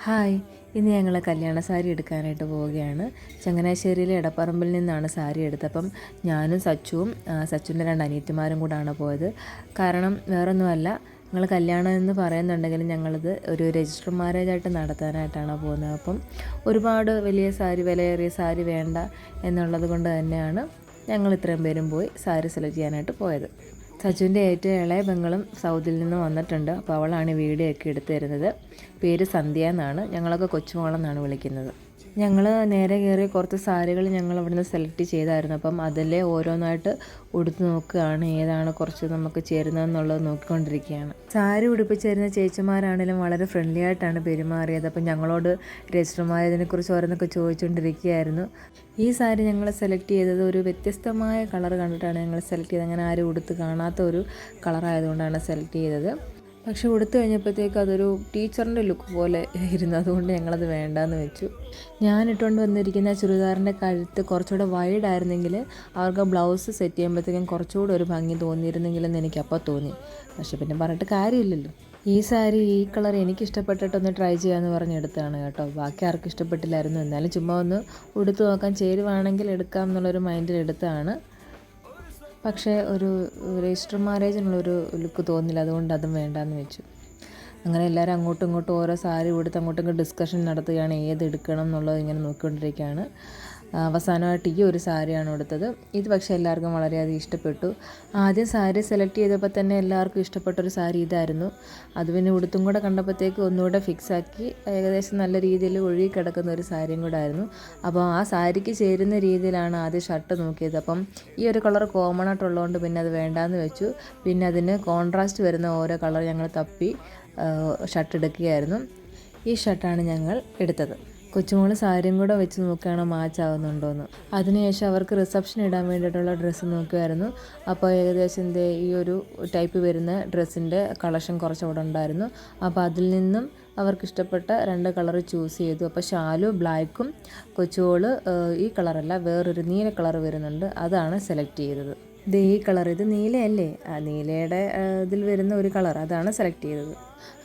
Hi, ഇന്ന് ഞങ്ങൾ കല്യാണ സാരി എടുക്കാനായിട്ട് പോവുകയാണ്. ചങ്ങനാശ്ശേരിയിലെ എടപ്പറമ്പിൽ നിന്നാണ് സാരി എടുത്തത്. അപ്പം ഞാനും സച്ചുവിൻ്റെ 2 അനിയത്തിമാരും കൂടാണ് പോയത്. കാരണം വേറൊന്നുമല്ല, ഞങ്ങൾ കല്യാണം എന്ന് പറയുന്നുണ്ടെങ്കിലും ഞങ്ങളിത് ഒരു രജിസ്റ്റർ മാരേജായിട്ട് നടത്താനായിട്ടാണ് പോകുന്നത്. അപ്പം ഒരുപാട് വലിയ സാരി, വിലയേറിയ സാരി വേണ്ട എന്നുള്ളത് കൊണ്ട് തന്നെയാണ് ഞങ്ങൾ ഇത്രയും പേരും പോയി സാരി സെലക്ട് ചെയ്യാനായിട്ട് പോയത്. സച്ചുവിൻ്റെ ഏറ്റവും ഇളയ പെങ്ങളും സൗദിയിൽ നിന്ന് വന്നിട്ടുണ്ട്. അപ്പോൾ അവളാണ് വീഡിയോ ഒക്കെ എടുത്തു തരുന്നത്. പേര് സന്ധ്യ എന്നാണ്. ഞങ്ങളൊക്കെ കൊച്ചുമോളെന്നാണ് വിളിക്കുന്നത്. ഞങ്ങൾ നേരെ കയറി കുറച്ച് സാരികൾ ഞങ്ങൾ അവിടുന്ന് സെലക്ട് ചെയ്തായിരുന്നു. അപ്പം അതിലെ ഓരോന്നായിട്ട് ഉടുത്ത് നോക്കുകയാണ്, ഏതാണ് കുറച്ച് നമുക്ക് ചേരുന്നതെന്നുള്ളത് നോക്കിക്കൊണ്ടിരിക്കുകയാണ്. സാരി ഉടുപ്പിച്ച് തരുന്ന ചേച്ചിമാരാണെങ്കിലും വളരെ ഫ്രണ്ട്ലി ആയിട്ടാണ് പെരുമാറിയത്. അപ്പം ഞങ്ങളോട് രജിസ്റ്റർമാരതിനെക്കുറിച്ച് ഓരോന്നൊക്കെ ചോദിച്ചുകൊണ്ടിരിക്കുകയായിരുന്നു. ഈ സാരി ഞങ്ങൾ സെലക്ട് ചെയ്തത് ഒരു വ്യത്യസ്തമായ കളർ കണ്ടിട്ടാണ് ഞങ്ങൾ സെലക്ട് ചെയ്തത്. അങ്ങനെ ആരും ഉടുത്ത് കാണാത്ത ഒരു കളറായതുകൊണ്ടാണ് സെലക്ട് ചെയ്തത്. പക്ഷെ ഉടുത്ത് കഴിഞ്ഞപ്പോഴത്തേക്ക് അതൊരു ടീച്ചറിൻ്റെ ലുക്ക് പോലെ ഇരുന്നു. അതുകൊണ്ട് ഞങ്ങളത് വേണ്ടാന്ന് വെച്ചു. ഞാൻ ഇട്ടുകൊണ്ട് വന്നിരിക്കുന്ന ചുരിദാറിൻ്റെ കഴുത്ത് കുറച്ചുകൂടെ വൈഡ് ആയിരുന്നെങ്കിൽ അവർക്ക് ബ്ലൗസ് സെറ്റ് ചെയ്യുമ്പോഴത്തേക്കും കുറച്ചുകൂടെ ഒരു ഭംഗി തോന്നിയിരുന്നെങ്കിലെന്ന് എനിക്കപ്പോൾ തോന്നി. പക്ഷെ പിന്നെ പറഞ്ഞിട്ട് കാര്യമില്ലല്ലോ. ഈ സാരി ഈ കളർ എനിക്ക് ഇഷ്ടപ്പെട്ടിട്ടൊന്ന് ട്രൈ ചെയ്യാമെന്ന് പറഞ്ഞ് എടുത്തതാണ് കേട്ടോ. ബാക്കി ആർക്കും ഇഷ്ടപ്പെട്ടില്ലായിരുന്നു. എന്നാലും ചുമ്മാ ഒന്ന് ഉടുത്ത് നോക്കാൻ, ചേരുവാണെങ്കിൽ എടുക്കാം എന്നുള്ളൊരു മൈൻഡിൽ എടുത്തതാണ്. പക്ഷേ ഒരു രജിസ്റ്റർ മാരേജിനുള്ളൊരു ലുക്ക് തോന്നില്ല. അതുകൊണ്ട് അതും വേണ്ടാന്ന് വെച്ചു. അങ്ങനെ എല്ലാവരും അങ്ങോട്ടും ഇങ്ങോട്ടും ഓരോ സാരി കൊടുത്ത് അങ്ങോട്ടും ഇങ്ങോട്ടും ഡിസ്കഷൻ നടത്തുകയാണ്, ഏത് എടുക്കണം എന്നുള്ളത് ഇങ്ങനെ നോക്കിക്കൊണ്ടിരിക്കുകയാണ്. അവസാനമായിട്ട് ഈ ഒരു സാരിയാണ് എടുത്തത്. ഇത് പക്ഷേ എല്ലാവർക്കും വളരെയധികം ഇഷ്ടപ്പെട്ടു. ആദ്യം സാരി സെലക്ട് ചെയ്തപ്പോൾ തന്നെ എല്ലാവർക്കും ഇഷ്ടപ്പെട്ടൊരു സാരി ഇതായിരുന്നു. അത് പിന്നെ ഉടുത്തും കൂടെ കണ്ടപ്പോഴത്തേക്ക് ഒന്നുകൂടെ ഫിക്സാക്കി. ഏകദേശം നല്ല രീതിയിൽ ഒഴുകി കിടക്കുന്ന ഒരു സാരിയും കൂടെ ആയിരുന്നു. അപ്പോൾ ആ സാരിക്ക് ചേരുന്ന രീതിയിലാണ് ആദ്യം ഷർട്ട് നോക്കിയത്. അപ്പം ഈ ഒരു കളർ കോമൺ ആയിട്ടുള്ളതുകൊണ്ട് പിന്നെ അത് വേണ്ടാന്ന് വെച്ചു. പിന്നെ അതിന് കോൺട്രാസ്റ്റ് വരുന്ന ഓരോ കളർ ഞങ്ങൾ തപ്പി ഷർട്ട് എടുക്കുകയായിരുന്നു. ഈ ഷർട്ടാണ് ഞങ്ങൾ എടുത്തത്. കൊച്ചുമോള് സാരിയും കൂടെ വെച്ച് നോക്കുകയാണ് മാച്ച് ആകുന്നുണ്ടോയെന്ന്. അതിനുശേഷം അവർക്ക് റിസപ്ഷൻ ഇടാൻ വേണ്ടിയിട്ടുള്ള ഡ്രസ്സ് നോക്കുമായിരുന്നു. അപ്പോൾ ഏകദേശം ഈ ഒരു ടൈപ്പ് വരുന്ന ഡ്രസ്സിൻ്റെ കളക്ഷൻ കുറച്ചവിടെ ഉണ്ടായിരുന്നു. അപ്പോൾ അതിൽ നിന്നും അവർക്ക് ഇഷ്ടപ്പെട്ട 2 കളർ ചൂസ് ചെയ്തു. അപ്പോൾ ഷാലു ബ്ലാക്കും, കൊച്ചുമോള് ഈ കളറല്ല വേറൊരു നീല കളർ വരുന്നുണ്ട്, അതാണ് സെലക്ട് ചെയ്തത്. ഈ കളർ, ഇത് നീലയല്ലേ, ആ നീലയുടെ ഇതിൽ വരുന്ന ഒരു കളർ, അതാണ് സെലക്ട് ചെയ്തത്.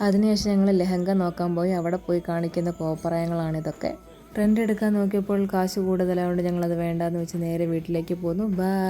അതിനുശേഷം ഞങ്ങൾ ലെഹങ്ക നോക്കാൻ പോയി. അവിടെ പോയി കാണിക്കുന്ന കോപ്രായങ്ങളാണിതൊക്കെ. റെൻ്റ് എടുക്കാൻ നോക്കിയപ്പോൾ കാശ് കൂടുതലായതുകൊണ്ട് ഞങ്ങളത് വേണ്ടാന്ന് വെച്ച് നേരെ വീട്ടിലേക്ക് പോന്നു. ബൈ.